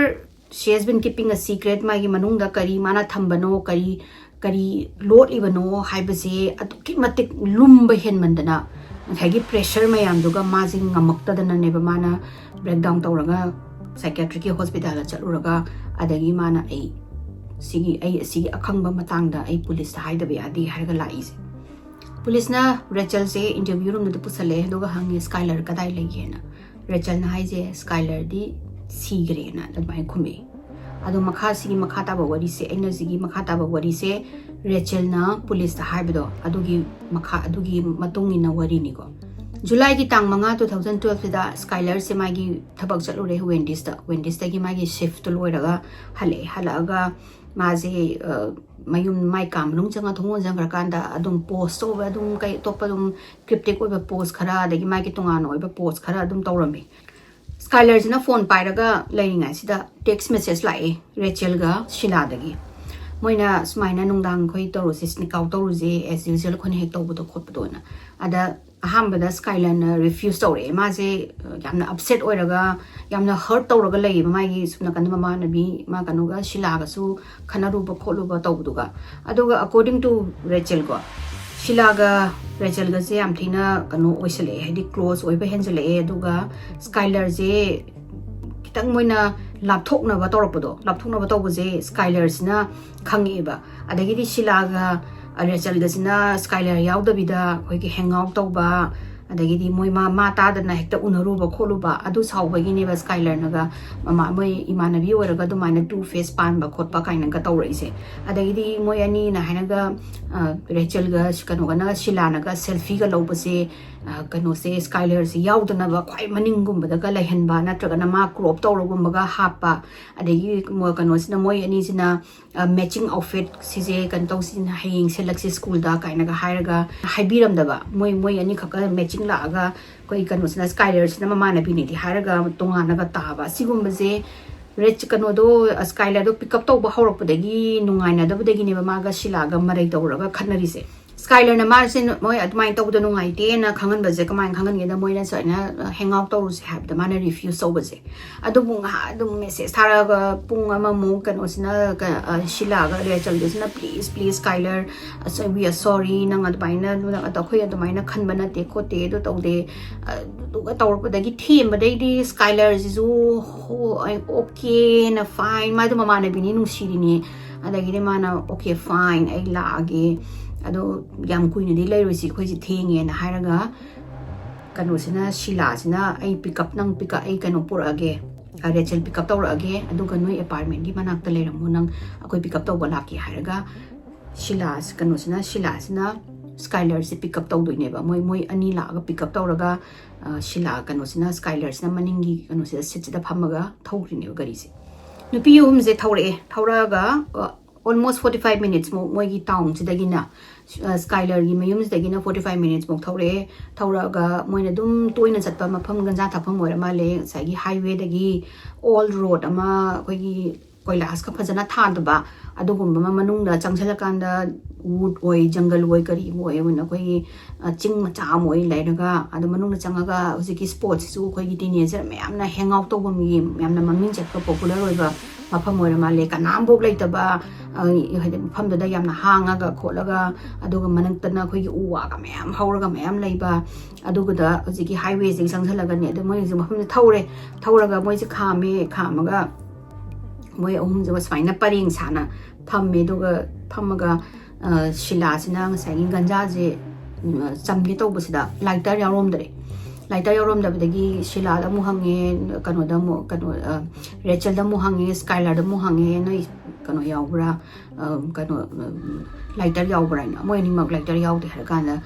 she has been keeping a secret magi manung da kari mana thambano kari lot ibano haiba je atuki matik lumba hen mandana Hagi pressure mayam duga mazing ngamakta dana neba mana breakdown tawraga psychiatric hospital chaluraga adagi mana ai sigi akhangba matangda ai police ta haida be adi harga laise police na Rachel se interview room da pusale duga hangi Skylar kadai legena Rachel na haije Skylar di sigre na admai khumi adu makha sigi makha ta ba wari se aina sigi makha ta ba wari se Rachel na police ta haibido adugi matungi na wari ni ko July ki tang manga 2012 da Skylar se magi thabak chalure Wendy's da gi magi shift to loiraga halaga maje mai kam lung changa thongon jang rakanda adum post over adum kai topa dum cryptic over post khara da gi magi tonga no over post khara adum tawrami Skylar jina phone pairaga laininga sida text message lai Rachel ga Sheila dagi moina smaina nungdang khoi tawrusis ni kaw tawruje as usual khone hek tawbudo khotbudo na ada ahambada Skylar na refuse tawre ma je yamna upset oiraga yamna hurt tawraga lei ma gi suna kan mama nabi ma kanuga Sheila ga su khanaruba kholuba tawbuduga aduga according to Rachel go Sheila ga Rachel ga je am thina kanu oisale hedi close oiba henjale aduga Skylar je ꯈꯤꯇꯪ ꯃꯣꯏꯅ ꯂꯥꯞꯊꯣꯛꯅꯕ ꯇꯧꯔꯛꯄꯗꯣ ꯂꯥꯞꯊꯣꯛꯅꯕ ꯇꯧꯕꯁꯦ ꯁ꯭ꯀꯥꯏꯂꯔꯁꯤꯅ ꯈꯪꯉꯛꯑꯦꯕ ꯑꯗꯒꯤꯗꯤ ꯁꯤꯂꯥꯒ ꯔꯦꯆꯜꯒꯁꯤꯅ ꯁ꯭ꯀꯥꯏꯂꯔ ꯌꯥꯎꯗꯕꯤꯗ ꯑꯩꯈꯣꯏꯒꯤ hang out ꯇꯧꯕ ꯑꯗꯒꯤꯗꯤ ꯃꯣꯏ ꯃꯥ ꯇꯥꯗꯅ ꯍꯦꯛꯇ ꯎꯅꯔꯨꯕ ꯈꯣꯠꯂꯨꯕ ꯑꯗꯨ ꯁꯥꯎꯕꯒꯤꯅꯦꯕ ꯁ꯭ꯀꯥꯏꯂꯔꯅꯒ ꯃꯣꯏ ꯏꯃꯥꯟꯅꯕꯤ ꯑꯣꯏꯔꯒ ꯑꯗꯨꯃꯥꯏꯅ ꯇꯨ ꯐꯦꯁ ꯄꯥꯟꯕ ꯈꯣꯠꯄ ꯀꯥꯏꯅꯒ ꯇꯧꯔꯛꯏꯁꯦ ꯑꯗꯒꯤꯗꯤ ꯃꯣꯏ ꯑꯅꯤꯅ ꯍꯥꯏꯅꯒ ꯔꯦꯆꯜꯒ ꯀꯩꯅꯣꯒꯅ ꯁꯤꯂꯥꯅꯒ ꯁꯦꯜꯐꯤꯒ ꯂꯧꯕꯁꯦ ꯀꯩꯅꯣꯁꯦ ꯁ꯭ꯀꯥꯏꯂꯔꯁꯦ ꯌꯥꯎꯗꯅꯕ ꯈ꯭ꯋꯥꯏ ꯃꯅꯤꯡꯒꯨꯝꯕꯗꯒ ꯂꯩꯍꯟꯕ ꯅꯠꯇ꯭ꯔꯒꯅ ꯃꯥ ꯀ꯭ꯔꯣꯞ ꯇꯧꯔꯒꯨꯝꯕꯒ ꯍꯥꯞꯄ ꯑꯗꯒꯤ ꯀꯩꯅꯣꯁꯤꯅ ꯃꯣꯏ ꯑꯅꯤꯁꯤꯅ ꯃꯦꯆꯤꯡ ꯑꯥꯎꯠꯐꯤꯠ ꯁꯤꯁꯦ ꯀꯩꯅꯣ ꯇꯧꯁꯤꯅ ꯍꯌꯦꯡ ꯁꯦꯠꯂꯛꯁꯤ ꯁ꯭ꯀꯨꯜꯗ ꯀꯥꯏꯅꯒ ꯍꯥꯏꯔꯒ ꯍꯥꯏꯕꯤꯔꯝꯗꯕ ꯃꯣꯏ ꯑꯅꯤꯈꯛꯀ ꯃꯦꯆꯤꯡ ꯂꯥꯛꯑꯒ ꯑꯩꯈꯣꯏ ꯀꯩꯅꯣꯁꯤꯅ ꯁ꯭ꯀꯥꯏꯂꯔꯁꯤꯅ ꯃꯃꯥꯟꯅꯕꯤꯅꯤꯗꯤ ꯍꯥꯏꯔꯒ ꯇꯣꯉꯥꯟꯅꯒ ꯇꯥꯕ ꯁꯤꯒꯨꯝꯕꯁꯦ ꯀꯩꯅꯣꯗꯣ ꯁ꯭ꯀꯥꯏꯂꯔꯗꯣ ꯄꯤꯛꯑꯞ ꯇꯧꯕ ꯍꯧꯔꯛꯄꯗꯒꯤ ꯅꯨꯡꯉꯥꯏꯅꯗꯕꯗꯒꯤꯅꯦꯕ ꯃꯥꯒ ꯁꯤꯂꯥꯒ ꯃꯔꯩ ꯇꯧꯔꯒ ꯈꯠꯅꯔꯤꯁꯦ ꯁ꯭ꯀꯥꯏꯂꯔꯅ ꯃꯥꯁꯦ ꯃꯣꯏ ꯑꯗꯨꯃꯥꯏꯅ ꯇꯧꯕꯗ ꯅꯨꯡꯉꯥꯏꯇꯦꯅ ꯈꯪꯍꯟꯕꯁꯦ ꯀꯃꯥꯏꯅ ꯈꯪꯍꯟꯒꯦꯗ ꯃꯣꯏꯅ ꯁꯨꯃꯥꯏꯅ ꯍꯦꯡ ꯑꯥꯎꯠ ꯇꯧꯔꯨꯁꯦ ꯍꯥꯏꯕꯗ ꯃꯥꯅ ꯔꯤꯐ꯭ꯌꯨꯁ ꯇꯧꯕꯁꯦ ꯑꯗꯨꯕꯨ ꯉꯥꯏꯍꯥꯛ ꯑꯗꯨꯝ ꯃꯦꯁꯦꯖ ꯊꯥꯔꯒ ꯄꯨꯡ ꯑꯃꯃꯨꯛ ꯀꯩꯅꯣꯁꯤꯅ ꯁꯤꯂꯥꯒ ꯔꯦꯆꯜꯒꯁꯤꯅ ꯄ꯭ꯂꯤꯖ ꯁ꯭ꯀꯥꯏꯂꯔ ꯋꯤ ꯑꯥꯔ ꯁꯣꯔꯤ ꯅꯪ ꯑꯗꯨꯃꯥꯏꯅ ꯑꯩꯈꯣꯏ ꯑꯗꯨꯃꯥꯏꯅ ꯈꯟꯕ ꯅꯠꯇꯦ ꯈꯣꯠꯇꯦ ꯑꯗꯨ ꯇꯧꯗे ꯑꯗꯨꯒ ꯇꯧꯔꯛꯄꯗꯒꯤ ꯊꯦꯝꯕꯗꯩꯗꯤ ꯁ꯭ꯀꯥꯏꯂꯔꯁꯤꯁꯨ ꯑꯣꯀꯦꯅ ꯐꯥꯏꯟ ꯃꯥꯗꯣ ꯃꯃꯥꯟꯅꯕꯤꯅꯤ ꯅꯨꯡꯁꯤꯔꯤꯅꯤ ꯑꯗꯒꯤꯗꯤ ꯃꯥꯅ ꯑꯣꯀꯦ ꯐꯥꯏꯟ ꯑꯩ ꯂꯥꯛꯑꯒꯦ ꯑꯗꯣ ꯌꯥꯝ ꯀꯨꯏꯅꯗꯤ ꯂꯩꯔꯣꯏꯁꯤ ꯑꯩꯈꯣꯏꯁꯤ ꯊꯦꯡꯉꯦꯅ ꯍꯥꯏꯔꯒ ꯀꯩꯅꯣꯁꯤꯅ ꯁꯤꯂꯥꯁꯤꯅ ꯑꯩ ꯑꯩ ꯀꯩꯅꯣ ꯄꯨꯔꯛꯑꯒꯦ ꯔꯦꯆꯦꯜ ꯄꯤꯛꯑꯞ ꯇꯧꯔꯛꯑꯒꯦ ꯑꯗꯨꯒ ꯅꯣꯏ ꯑꯦꯄꯥꯔꯠꯃꯦꯟꯒꯤ ꯃꯅꯥꯛꯇ ꯂꯩꯔꯝꯃꯣ ꯅꯪ ꯑꯩꯈꯣꯏ ꯄꯤꯛꯑꯞ ꯇꯧꯕ ꯂꯥꯛꯀꯦ ꯍꯥꯏꯔꯒ ꯁꯤꯂꯥꯁꯤꯅ ꯁ꯭ꯀꯥꯏꯂꯔꯁꯦ ꯄꯤꯛꯑꯞ ꯇꯧꯗꯣꯏꯅꯦꯕ ꯃꯣꯏ ꯑꯅꯤ ꯂꯥꯛꯑꯒ ꯄꯤꯛꯑꯞ ꯇꯧꯔꯒ ꯀꯩꯅꯣꯁꯤꯅ ꯁ꯭ꯀꯥꯏꯂꯔꯁꯤꯅ ꯃꯅꯤꯡꯒꯤ ꯀꯩꯅꯣꯁꯤꯗ ꯁꯤꯠꯁꯤꯗ ꯐꯝꯃꯒ ꯊꯧꯈ꯭ꯔꯤꯅꯦꯕ ꯒꯥꯔꯤꯁꯦ ꯅꯨꯄꯤ ꯑꯍꯨꯝꯁꯦ ꯊꯧꯔꯛꯑꯒ almost 45 minutes ꯃꯨꯛ ꯃꯣꯏꯒꯤ ꯇꯥꯎꯟꯁꯤꯗꯒꯤꯅ ꯁ꯭ꯀꯥꯏꯂꯔꯒꯤ ꯃꯌꯨꯝꯁꯤꯗꯒꯤꯅ 45 minutes ꯃꯨꯛ ꯊꯧꯔꯛꯑꯒ ꯃꯣꯏꯅ ꯑꯗꯨꯝ ꯇꯣꯏꯅ ꯆꯠꯄ ꯃꯐꯝ ꯒꯟꯖꯥ ꯊꯛꯐꯝ ꯑꯣꯏꯔ ꯃꯥꯜꯂꯦ ꯉꯁꯥꯏꯒꯤ ꯍꯥꯏꯋꯦꯗꯒꯤ ꯑꯣꯜ ꯔꯣꯗ ꯑꯃ ꯑꯩꯈꯣꯏꯒꯤ ꯀꯣꯏꯂꯥꯁꯀ ꯐꯖꯅ ꯊꯥꯗꯕ ꯑꯗꯨꯒꯨꯝꯕ ꯑꯃ ꯃꯅꯨꯡꯗ ꯆꯪꯁꯤꯜꯂꯀꯥꯟꯗ ꯋꯨꯠ ꯑꯣꯏ ꯖꯪꯒꯜ ꯑꯣꯏ ꯀꯔꯤ ꯑꯣꯏ ꯑꯩꯈꯣꯏꯒꯤ ꯆꯤꯡ ꯃꯆꯥ ꯑꯃ ꯑꯣꯏ ꯂꯩꯔꯒ ꯑꯗꯨ ꯃꯅꯨꯡꯗ ꯆꯪꯉꯒ ꯍꯧꯖꯤꯛꯀꯤ ꯁ꯭ꯄꯣꯠꯁꯤꯁꯨ ꯑꯩꯈꯣꯏꯒꯤ ꯇꯤꯅꯦꯖꯔ ꯃꯌꯥꯝꯅ ꯍꯦꯡ ꯑꯥꯎꯠ ꯇꯧꯕ ꯌꯥꯝꯅ ꯃꯃꯤꯡ ꯆꯠꯄ ꯄꯣꯄꯨꯂꯔ ꯑꯣꯏꯕ ꯃꯐꯝ ꯑꯣꯏꯔ ꯃꯥꯜꯂꯦ ꯀꯅꯥꯝꯐꯥꯎ ꯂꯩꯇꯕ ꯍꯥꯏꯗꯤ ꯃꯐꯝꯗꯨꯗ ꯌꯥꯝꯅ ꯍꯥꯡꯉꯒ ꯈꯣꯠꯂꯒ ꯑꯗꯨꯒ ꯃꯅꯤꯡꯇꯅ ꯑꯩꯈꯣꯏꯒꯤ ꯎ ꯋꯥꯒ ꯃꯌꯥꯝ ꯍꯧꯔꯒ ꯃꯌꯥꯝ ꯂꯩꯕ ꯑꯗꯨꯒꯗ ꯍꯧꯖꯤꯛꯀꯤ ꯍꯥꯏꯋꯦꯁꯤಗೆ ꯆꯪꯁꯤꯜꯂꯒꯅꯦ ꯑꯗꯨ ꯃꯣꯏꯁꯦ ꯃꯐꯝꯗ ꯊꯧꯔꯒ ꯃꯣꯏꯁꯦ ꯈꯥꯝꯃꯒ ꯃꯣꯏ ꯑꯍꯨꯝꯁꯤꯒ ꯁꯨꯃꯥꯏꯅ ꯄꯔꯦꯡ ꯁꯥꯅ ꯐꯝꯃꯦ ꯑꯗꯨꯒ ꯐꯝꯃꯒ ꯁꯤꯂꯥꯁꯤꯅ ꯉꯁꯥꯏꯒꯤ ꯒꯟꯖꯥꯁꯦ ꯆꯝꯒꯦ ꯇꯧꯕꯁꯤꯗ ꯂꯥꯏꯇꯔ ꯌꯥꯎꯔꯝꯗꯕꯗꯒꯤ ꯁꯤꯂꯥꯗ ꯑꯃꯨꯛ ꯍꯪꯉꯦ ꯔꯦꯆꯦꯜꯗ ꯑꯃꯨꯛ ꯍꯪꯉꯦ ꯁ꯭ꯀꯥꯏꯂꯔꯗ ꯑꯃꯨꯛ ꯍꯪꯉꯦ ꯅꯣꯏ ꯀꯩꯅꯣ ꯌꯥꯎꯕ꯭ꯔꯥ ꯂꯥꯏꯇꯔ ꯌꯥꯎꯕ꯭ꯔꯥ ꯍꯥꯏꯅ ꯃꯣꯏ ꯑꯅꯤꯃꯛ ꯂꯥꯏꯇꯔ ꯌꯥꯎꯗꯦ ꯍꯥꯏꯔꯀꯥꯟꯗ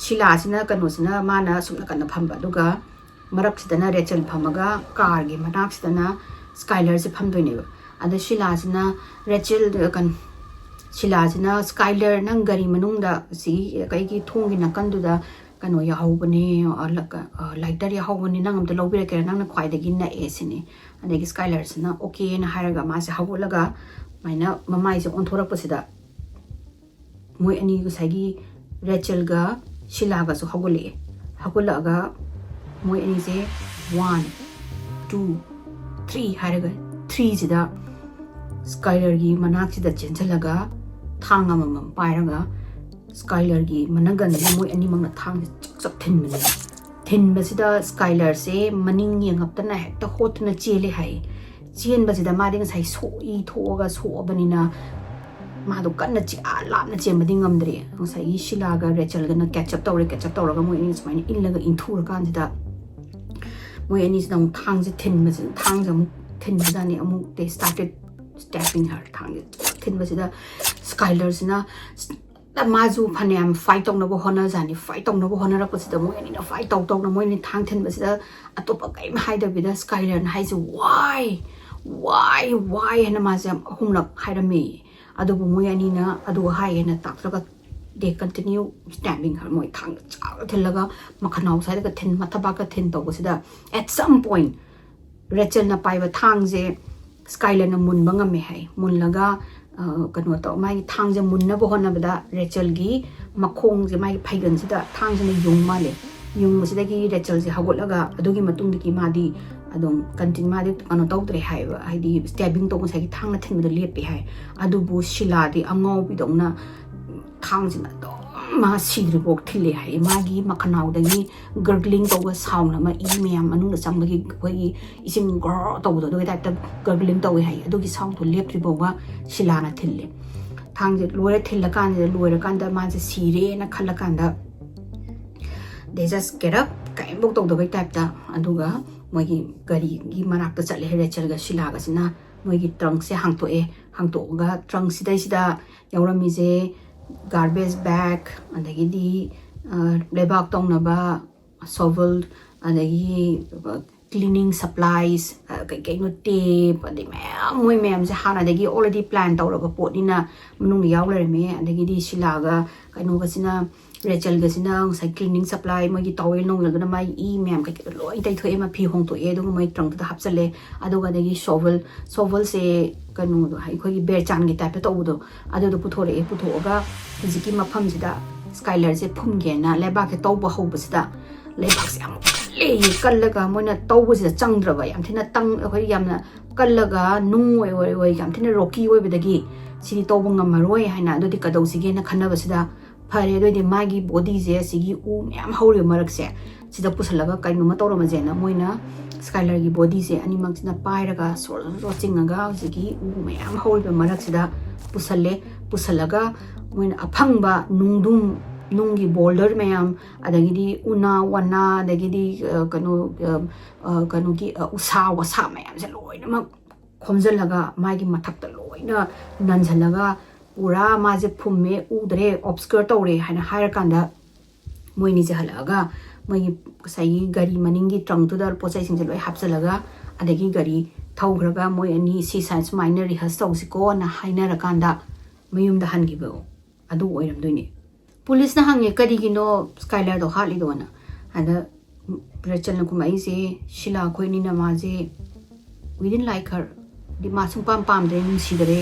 ꯁꯤꯂꯥꯁꯤꯅ ꯃꯥꯅ ꯁꯨꯝ ꯅꯥꯀꯟꯗ ꯐꯝꯕ ꯑꯗꯨꯒ ꯃꯔꯛꯁꯤꯗꯅ ꯔꯦꯆꯦꯜ ꯐꯝꯃꯒ ꯀꯥꯔꯒꯤ ꯃꯅꯥꯛꯁꯤꯗꯅ ꯁ꯭ꯀꯥꯏꯂꯔꯁꯦ ꯐꯝꯗꯣꯏꯅꯦꯕ ꯑꯗ ꯁꯤꯂꯥꯁꯤꯅ ꯁ꯭ꯀꯥꯏꯂꯔ ꯅꯪ ꯒꯥꯔꯤ ꯃꯅꯨꯡꯗ ꯀꯩꯒꯤ ꯊꯣꯡꯒꯤ ꯅꯥꯀꯟꯗꯨꯗ kano yahobani lighter yahobani nang amta lobira nang na khwaidagi na'e sini adagi Skylar sina okay na haraga ma se hawulaga maina mamai se onthorakpasida moi ani gusagi Rachel ga Sheila ga so hagulaga moi ani se 1 2 3 haraga 3 sida Skylar gi manak sida chenjalaga thang amam pairaga Skylar gi managan moi ani mangna thang chak thin basida Skylar se maning yengaptana hekta hotna chele hai chen basida mading sai so I thoga so abanina madu kanna chi lapna chembadi ngamdre sai Sheila ga Rachel ga na catch up tawraga moi ani smaina illaga inthur kanjida moi ani sna thang je thin basin thang jam thin badani amu they started stabbing her thang thin basida Skylar sina mazu phaniam fight on no honor zani fight on no honor rapasida moi ani na fight out na moi ni thang thin basida atopa kai ma haida bida Skylar na haise why na mazam humlak hairami adu moi ani na adu hai na takraga they continue stabbing her moi thang thilaga makhanau sai ga thin mathaba ka thin to basida at some point Rachel na paiba thang je Skylar na mun bangame hai munlaga kano to mai thang je munna bo hona bada Rachel gi makhong je mai phaigan sida thang je yung male yung sida gi Rachel je hagolaga adugi matung diki madi adum continue madi kano tawdre hai haidi stabbing to sai gi thang na thin da lepe hai adu bu Sheila di angau bi dongna thang je na to मा सिद्रिबोक थिले हाय मागी मखनाउदगी gargling तौगा sound अमा ई ma'am मनुंग चंबगी कोई इसिंग गर तौदो दो type gargling तौवे हाय अदुगी sound लेप्त्रिबोगा शिलाना थिले थांजे लोरे थिलकान लोरे कांदा माजे सिरे ना खलकांदा they just get up keim bok tog the type da aduga mogi gari gi manak ta chale rachel ga shila ga sina mogi trunk se hangto ga trunk sida yaurami je garbage bag adagi di leibak thoudok shovel adagi cleaning supplies kai no tape adi ma'am je hana dagi already plan tawraga pot nina manung yaulare me adagi di shila ga kaino ga sina Rachel gasina sai cleaning supply mogi towel no yel na mai e ma'am kai loi dai thoe ma phi hong to e do mai trunk da hapsale adu ga dagi shovel se kanu do hai khoi bear chan gi type to do adu do puthore ga jiki mafam sida Skylar je phum ge na leibak ke tawba ho busida leibak se am le kallaga moina tawbu se changdra ba yam thina tang khoi yamna kallaga nung oi yam thina rocky oi bedagi sini tawbu ngamaroi haina adu di kadau sige na khana basida fare do di magi body je sigi u myam hore marak se sida pusalaga kaino ma tawra ma jena moina Skylar gi body je ani mang sina pairaga so chingaga sigi u myam hore marak sida pusalaga moina aphangba nungi boulder myam adagi di una wana adagi di kanu gi usa wasa myam se loina ma khomjalaga magi mathak ta loina nanjalaga Ura maje pumme udre obscure tore haina hire kanda moini je halaga moi sai gari maningi trunk to dar posai sing loi hapsalaga adagi gari thokhraga moi ani si science minor rehearse tawsiko na haina rakanda mayumda hangibo adu oiram doini police na hange kadi gino Skylar do hali do na ada Rachel na kumai je shila khoini na maje we didn't like her di masung pam de ning sidare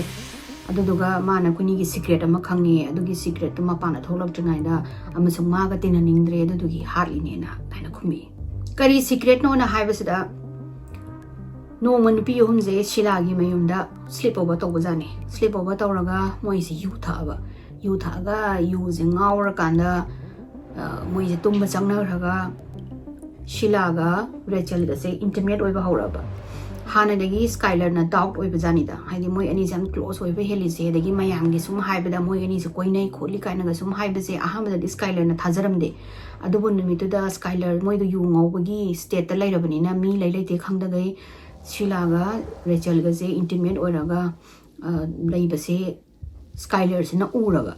aduga mana kuni gi secret ama khangni adugi secret to mapana tholok tngai da amasung ma ga tin ningdre adugi harli ne na kaina khumi kari secret no na haibasida no man pi hum je shila gi mayumda sleep over to bajani sleep over to raga moi si yu tha ga yu je ngawra kanda moi je tumba changna raga shila ga Rachel ga se intimate oi ba hawra ba Hana dagi Skylar na doubt oi bajani da haidi moi ani jam close oi be heli se dagi mayam gi sum hai bada moi ani se koi nai kholi kai na ga sum hai base aham da Skylar na thajaram de adubu nimitu da Skylar moi do yu ngau bagi state ta lairabani na mi lai te khang da gai Shila ga Rachel ga se intimate oi raga lai base Skylar se na uraga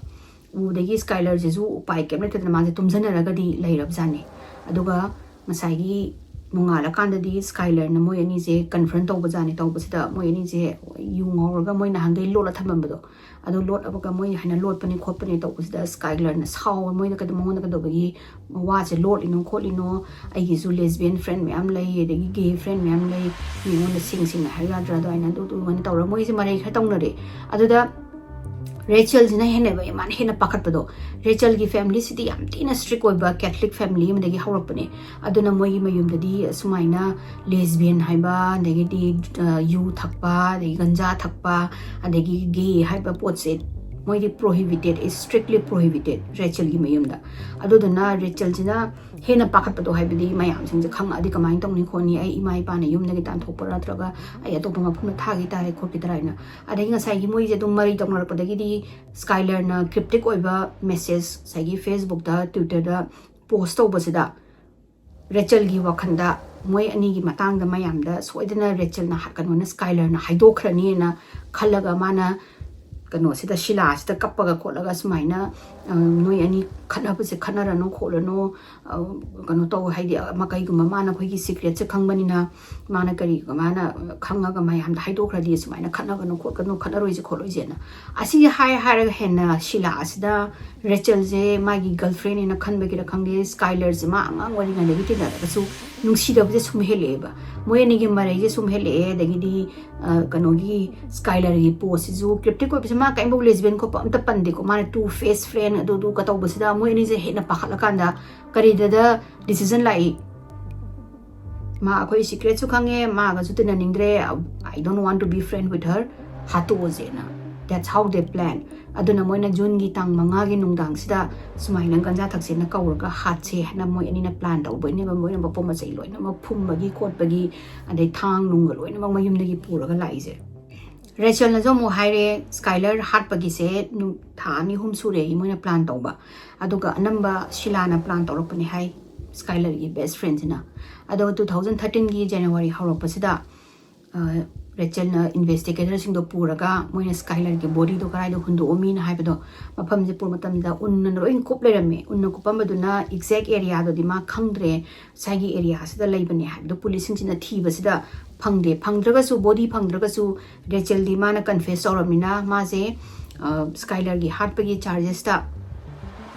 u dagi Skylar je zu upai kemna te ma je tumjana raga di lairab jani aduga masai gi Mungala kanda di Skylar na moi ani je confront tawba jani tawba sida moi ani je yu ngawraga moi na hangai lola thamambado adu lot abaga moi hana lot pani khot pani tawba sida Skylar na saw moi na kadamo na kadobagi wa je lot ino kholino ai gi zu lesbian friend me am lai degi gay friend me am lai ni mon sing na haya dra do aina do man tawra moi je mare kha tawna re adu da Rachel jina hene ba man hena pakat pado Rachel gi family city am tina strict oi ba Catholic family am degi hawrak pani aduna moi gi mayumdadi sumaina lesbian haiba degi di yu thakpa degi ganja thakpa adegi gay haiba potse moi di prohibited is strictly prohibited Rachel gi mayumda aduna Rachel jina hena pakat pado haibadi mayam sing je khang adi kamai tong ni khoni ai imai pa na yumna gi tan thokpara traga ai atop ma phum thagi tare khopi taraina adegi nga sai gi moi je dum mari tong lar padagi di Skylar na cryptic oiba message sai gi Facebook da Twitter da post tawba sida Rachel gi wakhanda moi ani gi matang da mayam da soidana Rachel na hakano na Skylar na haidok rani na khalaga mana kano sida shila sida kappaga kholaga sumaina noi ani khana base khanara no kholano kano to haidi makai guma mana khoi gi secret se khangbani na mana kari mana khanga ga mai ham da haidok radi sumaina khana ga no khokano khana roi je kholoi je na asi hai henna shila asida Rachel je magi girlfriend ina khanbe gi rakhangde Skylar je ma angang wari ga legi tinda ga su nungsi da je sum hele ba moi ani gi mare je sum hele dagi di kano gi Skylar gi post ju cryptic ko ma kai bo lesbian ko pa amta pande ko mana two face friend adu du ka taw basida moi ani je hena pakhala kanda kari da decision lai ma akoi secret su khange ma ga su tin ningre I don't want to be friend with her hatu je na that's how they plan aduna moina June gi tang manga gi nungdang sida sumaina ganja thakse na kauraga hatse na moi ani na plan daw boy ne ba moina ba poma chai loina ma phum bagi kot bagi adai thang nung loina ma mayumdagi puraga laise Rachel na jo mo haire Skylar hat bagi se nu thani hum sure hi moina plan tawba aduga anamba Sheila na plan tawrok pani hai Skylar gi best friends na ado 2013 gi January hawrok pasida Rachel na investigator sing do puraga moina Skylar gi body do karai do hundu omi na haibado mafam je pur matam da unna roin kop lerame unna kopam baduna exact area do dima khangdre sagi area sida leibane haibdo police sing na thiba sida phangdraga su body phangdraga su Rachel di mana confess oramina ma je Skylar gi heart pagi charges ta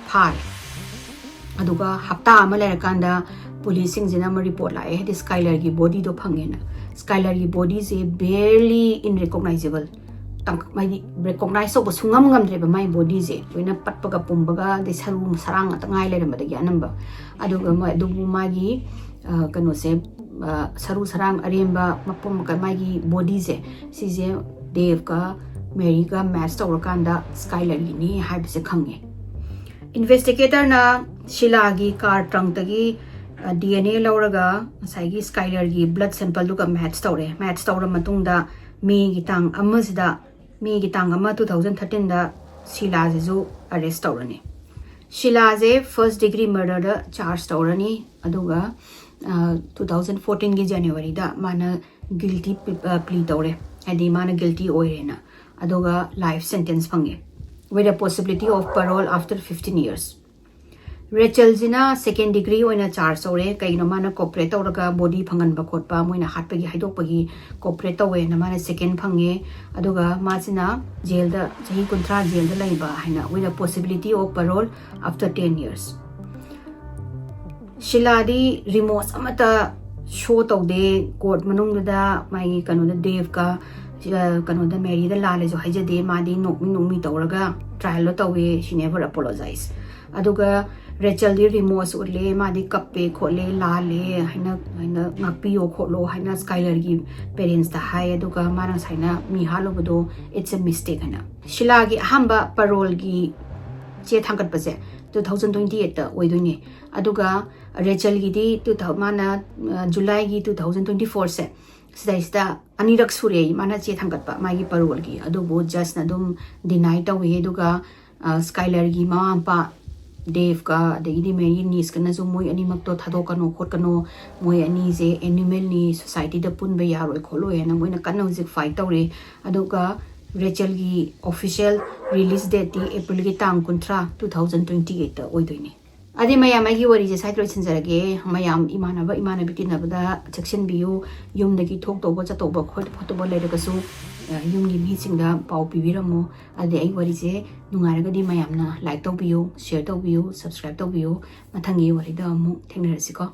phar aduga hafta ama lerakanda police sing jina ma report la e Skylar gi body do phangena Skylar gi body is barely unrecognizable tang mai recognize so sungam ngam dre ba mai body je wena patpaga pumbaga de saru sarang atangai le ram da gi anamba aduga ma dubu magi kano se saru sarang aremba mapum ka magi body je si je Dave ka Mary ka match tawrakanda Skylar gi ni haibse khange investigator na Sheila gi car trunk tagi DNA lauraga saigi Skylar gi blood sample duga match tawra matungda me gi tang ama 2013 da Sheila je arrest tawrani Sheila je first degree murder da charge tawrani aduga 2014 gi January da mana guilty plea tawre adi mana guilty oirena aduga life sentence phange with a possibility of parole after 15 years Rachel jina second degree oina charge ore kaino mana cooperate oraga body phangan ba khotpa moina hatpagi haidok pagi cooperate we na mana second phange aduga majina jail da jahi kontra jail da laiba haina with a possibility of parole after 10 years Sheila di remorse amata show tawde court manung da mai kanu da Dave ka kanu da Mary da lale jo haijade madi nokmi tawraga trial lo tawe she never apologize aduga Rachel di remorse urle madi kappe khole lale haina ngakpiyo kholo haina Skylar gi parents da hai aduga mana saina mi halo bodo it's a mistake hana Sheila gi hamba parole gi che thangat pase 2028 ta oidone aduga Rachel gi di 2000 mana July gi 2024 se sida anirak sure mana che thangat pa magi parole gi adubo just na dum deny ta we aduga Skylar gi ma pa Dave ka the Mary Neese kana zo moi ani mak to thoudok kano khot kano moi ani je animal ni society da pun ba yaroi kholo ena moi na kana hojik fight tawre aduga Rachel gi official release date di April gi tang kontra 2028 ta oidoini adi mayam gi wari je site rochen jarage mayam imanabi tinabada section biu yumdagi thok to bo cha to bo khot photo bo le daga su yumgi mi singda pau pibiramo adi ai wari je nungaraga di mayamna like to biu share to biu subscribe to biu mathangi wari da mu thengnerasi ko